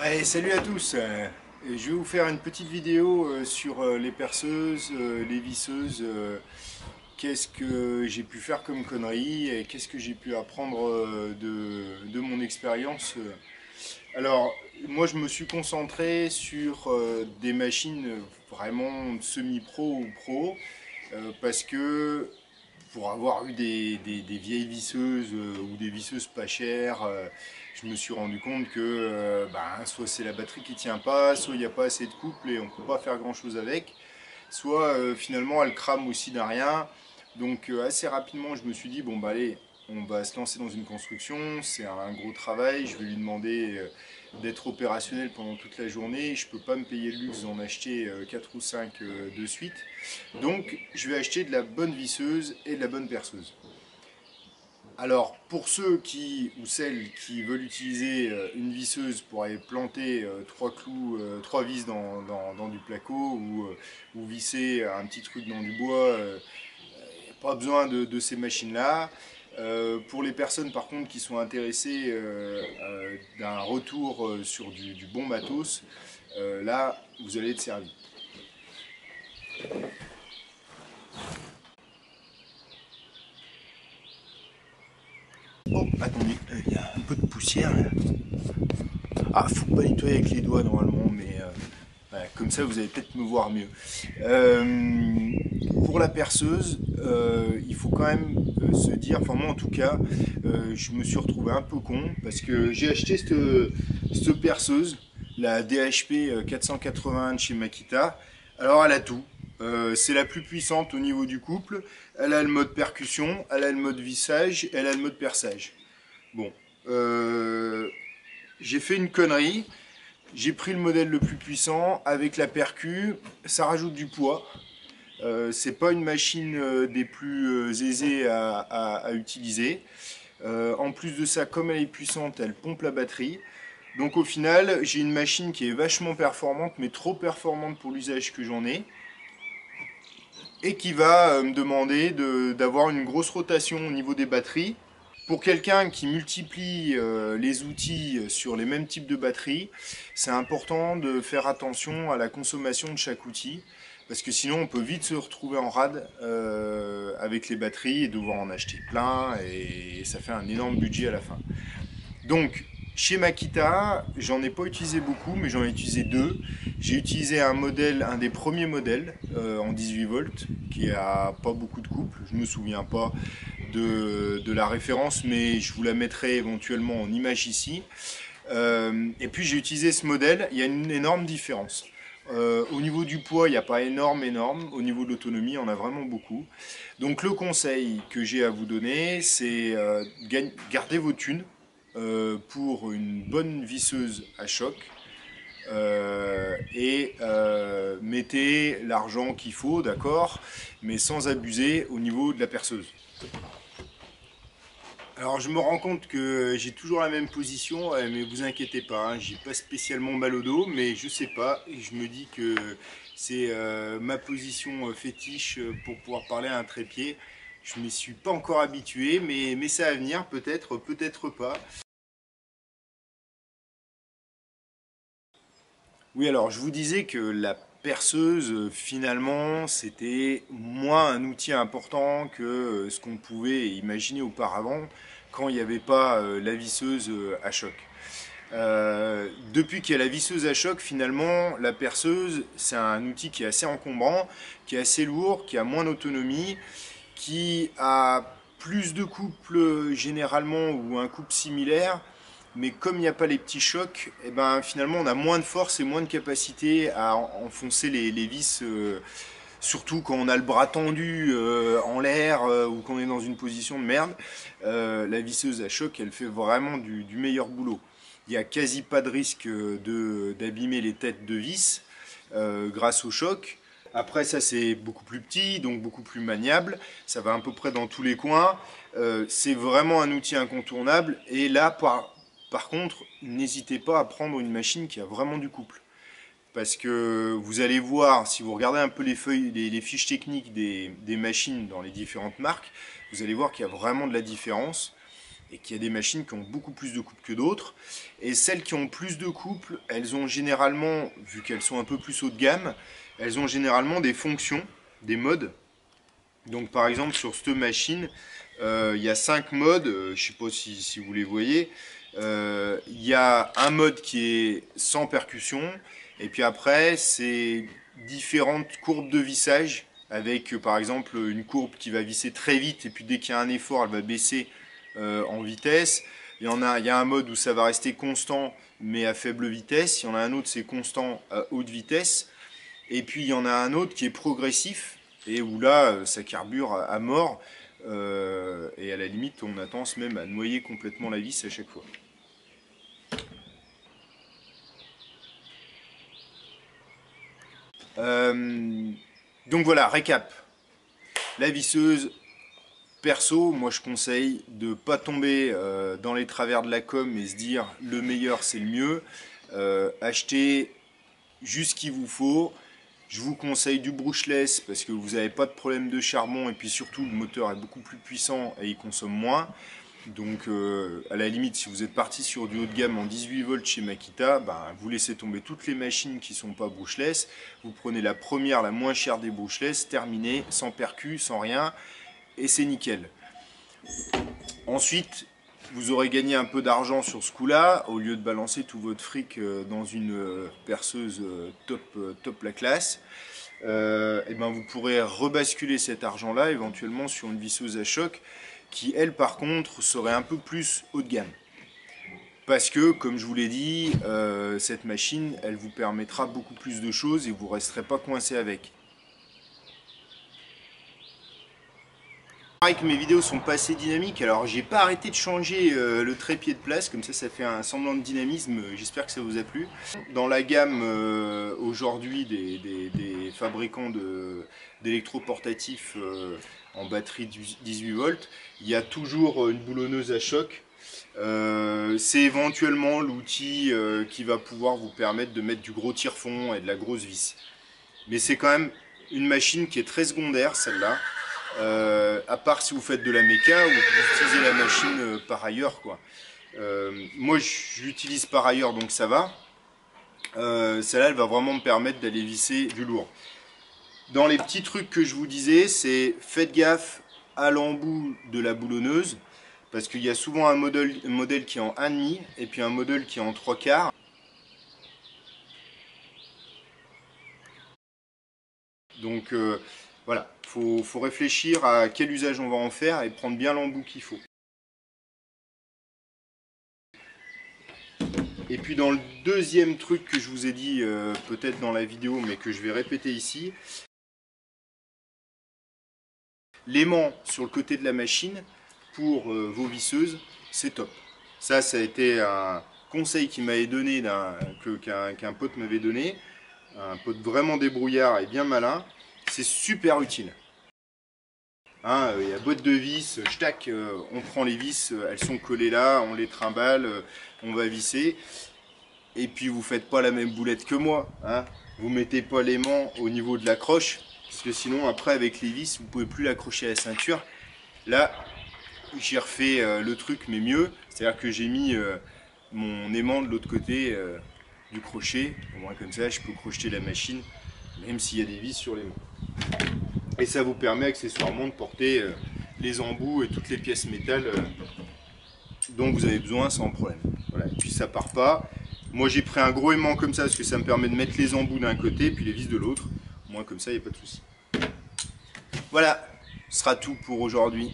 Allez, salut à tous. Je vais vous faire une petite vidéo sur les perceuses, les visseuses. Qu'est-ce que j'ai pu faire comme conneries et qu'est-ce que j'ai pu apprendre de mon expérience. Alors, moi, je me suis concentré sur des machines vraiment semi-pro ou pro parce que pour avoir eu des vieilles visseuses ou des visseuses pas chères, je me suis rendu compte que soit c'est la batterie qui tient pas, soit il n'y a pas assez de couple et on ne peut pas faire grand chose avec, soit finalement elle crame aussi d'un rien. Donc assez rapidement je me suis dit bon bah allez, on va se lancer dans une construction, c'est un gros travail, je vais lui demander d'être opérationnel pendant toute la journée, je ne peux pas me payer le luxe d'en acheter 4 ou 5 de suite. Donc je vais acheter de la bonne visseuse et de la bonne perceuse. Alors pour ceux qui ou celles qui veulent utiliser une visseuse pour aller planter trois clous, trois vis dans du placo ou visser un petit truc dans du bois, pas besoin de ces machines-là. Pour les personnes par contre qui sont intéressées d'un retour sur du bon matos, là vous allez être servi. Oh, attendez, il y a un peu de poussière là. Ah, faut pas nettoyer avec les doigts normalement, mais ouais, comme ça vous allez peut-être me voir mieux. Euh, pour la perceuse, il faut quand même se dire, enfin moi en tout cas, je me suis retrouvé un peu con parce que j'ai acheté cette perceuse, la DHP 480 de chez Makita. Alors elle a tout. C'est la plus puissante au niveau du couple. Elle a le mode percussion, elle a le mode vissage, elle a le mode perçage. Bon, j'ai fait une connerie. J'ai pris le modèle le plus puissant avec la percu. Ça rajoute du poids. C'est pas une machine des plus aisées à utiliser. En plus de ça, comme elle est puissante, elle pompe la batterie. Donc au final, j'ai une machine qui est vachement performante, mais trop performante pour l'usage que j'en ai, et qui va me demander d'avoir une grosse rotation au niveau des batteries. Pour quelqu'un qui multiplie les outils sur les mêmes types de batteries, c'est important de faire attention à la consommation de chaque outil, parce que sinon on peut vite se retrouver en rade avec les batteries et devoir en acheter plein, et ça fait un énorme budget à la fin. Donc, chez Makita, j'en ai pas utilisé beaucoup, mais j'en ai utilisé deux. J'ai utilisé un modèle, un des premiers modèles en 18 volts, qui a pas beaucoup de couple. Je me souviens pas de la référence, mais je vous la mettrai éventuellement en image ici. Et puis j'ai utilisé ce modèle, il y a une énorme différence. Au niveau du poids, il n'y a pas énorme. Au niveau de l'autonomie, on a vraiment beaucoup. Donc le conseil que j'ai à vous donner, c'est garder vos thunes pour une bonne visseuse à choc. Mettez l'argent qu'il faut, d'accord, mais sans abuser au niveau de la perceuse. Alors je me rends compte que j'ai toujours la même position, mais vous inquiétez pas, hein, j'ai pas spécialement mal au dos, mais je sais pas, et je me dis que c'est ma position fétiche pour pouvoir parler à un trépied. Je m'y suis pas encore habitué, mais ça va venir, peut-être, peut-être pas. Oui, alors je vous disais que la perceuse, finalement, c'était moins un outil important que ce qu'on pouvait imaginer auparavant quand il n'y avait pas la visseuse à choc. Depuis qu'il y a la visseuse à choc, finalement, la perceuse, c'est un outil qui est assez encombrant, qui est assez lourd, qui a moins d'autonomie, qui a plus de couples généralement ou un couple similaire, mais comme il n'y a pas les petits chocs, et ben finalement on a moins de force et moins de capacité à enfoncer les vis, surtout quand on a le bras tendu en l'air ou qu'on est dans une position de merde. La visseuse à choc, elle fait vraiment du meilleur boulot. Il n'y a quasi pas de risque d'abîmer les têtes de vis grâce au choc. Après ça c'est beaucoup plus petit, donc beaucoup plus maniable, ça va à peu près dans tous les coins. C'est vraiment un outil incontournable et là par contre n'hésitez pas à prendre une machine qui a vraiment du couple. Parce que vous allez voir, si vous regardez un peu les feuilles, les fiches techniques des machines dans les différentes marques, vous allez voir qu'il y a vraiment de la différence. et qu'il y a des machines qui ont beaucoup plus de couples que d'autres. Et celles qui ont plus de couples, elles ont généralement, vu qu'elles sont un peu plus haut de gamme, elles ont généralement des fonctions, des modes. Donc par exemple sur cette machine, il y a 5 modes, je ne sais pas si vous les voyez. Il y a un mode qui est sans percussion, et puis après c'est différentes courbes de vissage, avec par exemple une courbe qui va visser très vite, et puis dès qu'il y a un effort, elle va baisser en vitesse. Il y a un mode où ça va rester constant, mais à faible vitesse. Il y en a un autre, c'est constant à haute vitesse. Et puis il y en a un autre qui est progressif, et où là, ça carbure à mort. Et à la limite, on a tendance même à noyer complètement la vis à chaque fois. Donc voilà, récap. La visseuse, perso, moi je conseille de ne pas tomber dans les travers de la com et se dire le meilleur c'est le mieux. Achetez juste ce qu'il vous faut. Je vous conseille du brushless parce que vous n'avez pas de problème de charbon, et puis surtout le moteur est beaucoup plus puissant et il consomme moins. Donc à la limite, si vous êtes parti sur du haut de gamme en 18 volts chez Makita, ben, vous laissez tomber toutes les machines qui ne sont pas brushless. Vous prenez la première, la moins chère des brushless, terminé, sans percu, sans rien, et c'est nickel. Ensuite, vous aurez gagné un peu d'argent sur ce coup-là, au lieu de balancer tout votre fric dans une perceuse top la classe. Et ben vous pourrez rebasculer cet argent-là éventuellement sur une visseuse à choc qui, elle, par contre, serait un peu plus haut de gamme. Parce que, comme je vous l'ai dit, cette machine, elle vous permettra beaucoup plus de choses et vous ne resterez pas coincé avec. Pareil que mes vidéos sont pas assez dynamiques, alors j'ai pas arrêté de changer le trépied de place, comme ça fait un semblant de dynamisme, j'espère que ça vous a plu. Dans la gamme aujourd'hui des fabricants d'électroportatifs en batterie 18 volts, il y a toujours une boulonneuse à choc. C'est éventuellement l'outil qui va pouvoir vous permettre de mettre du gros tire-fond et de la grosse vis. Mais c'est quand même une machine qui est très secondaire, celle-là. À part si vous faites de la méca ou que vous utilisez la machine par ailleurs, quoi. Moi j'utilise par ailleurs, donc ça va. Celle-là, elle va vraiment me permettre d'aller visser du lourd. Dans les petits trucs que je vous disais, c'est faites gaffe à l'embout de la boulonneuse, parce qu'il y a souvent un modèle qui est en 1,5 et puis un modèle qui est en 3/4. Donc voilà, faut réfléchir à quel usage on va en faire et prendre bien l'embout qu'il faut. Et puis dans le deuxième truc que je vous ai dit peut-être dans la vidéo, mais que je vais répéter ici, l'aimant sur le côté de la machine pour vos visseuses, c'est top. Ça a été un conseil qu'il m'avait donné, qu'un pote m'avait donné, un pote vraiment débrouillard et bien malin. C'est super utile. Hein, il y a boîte de vis, tac, on prend les vis, elles sont collées là, on les trimballe, on va visser. Et puis vous faites pas la même boulette que moi. Hein. Vous mettez pas l'aimant au niveau de l'accroche, parce que sinon après avec les vis, vous pouvez plus l'accrocher à la ceinture. Là, j'ai refait le truc mais mieux, c'est-à-dire que j'ai mis mon aimant de l'autre côté du crochet, au moins comme ça je peux crocheter la machine, même s'il y a des vis sur l'aimant. Et ça vous permet accessoirement de porter les embouts et toutes les pièces métal dont vous avez besoin sans problème. Voilà. Et puis ça part pas. Moi j'ai pris un gros aimant comme ça parce que ça me permet de mettre les embouts d'un côté et puis les vis de l'autre. Au moins comme ça il n'y a pas de souci. Voilà, ce sera tout pour aujourd'hui.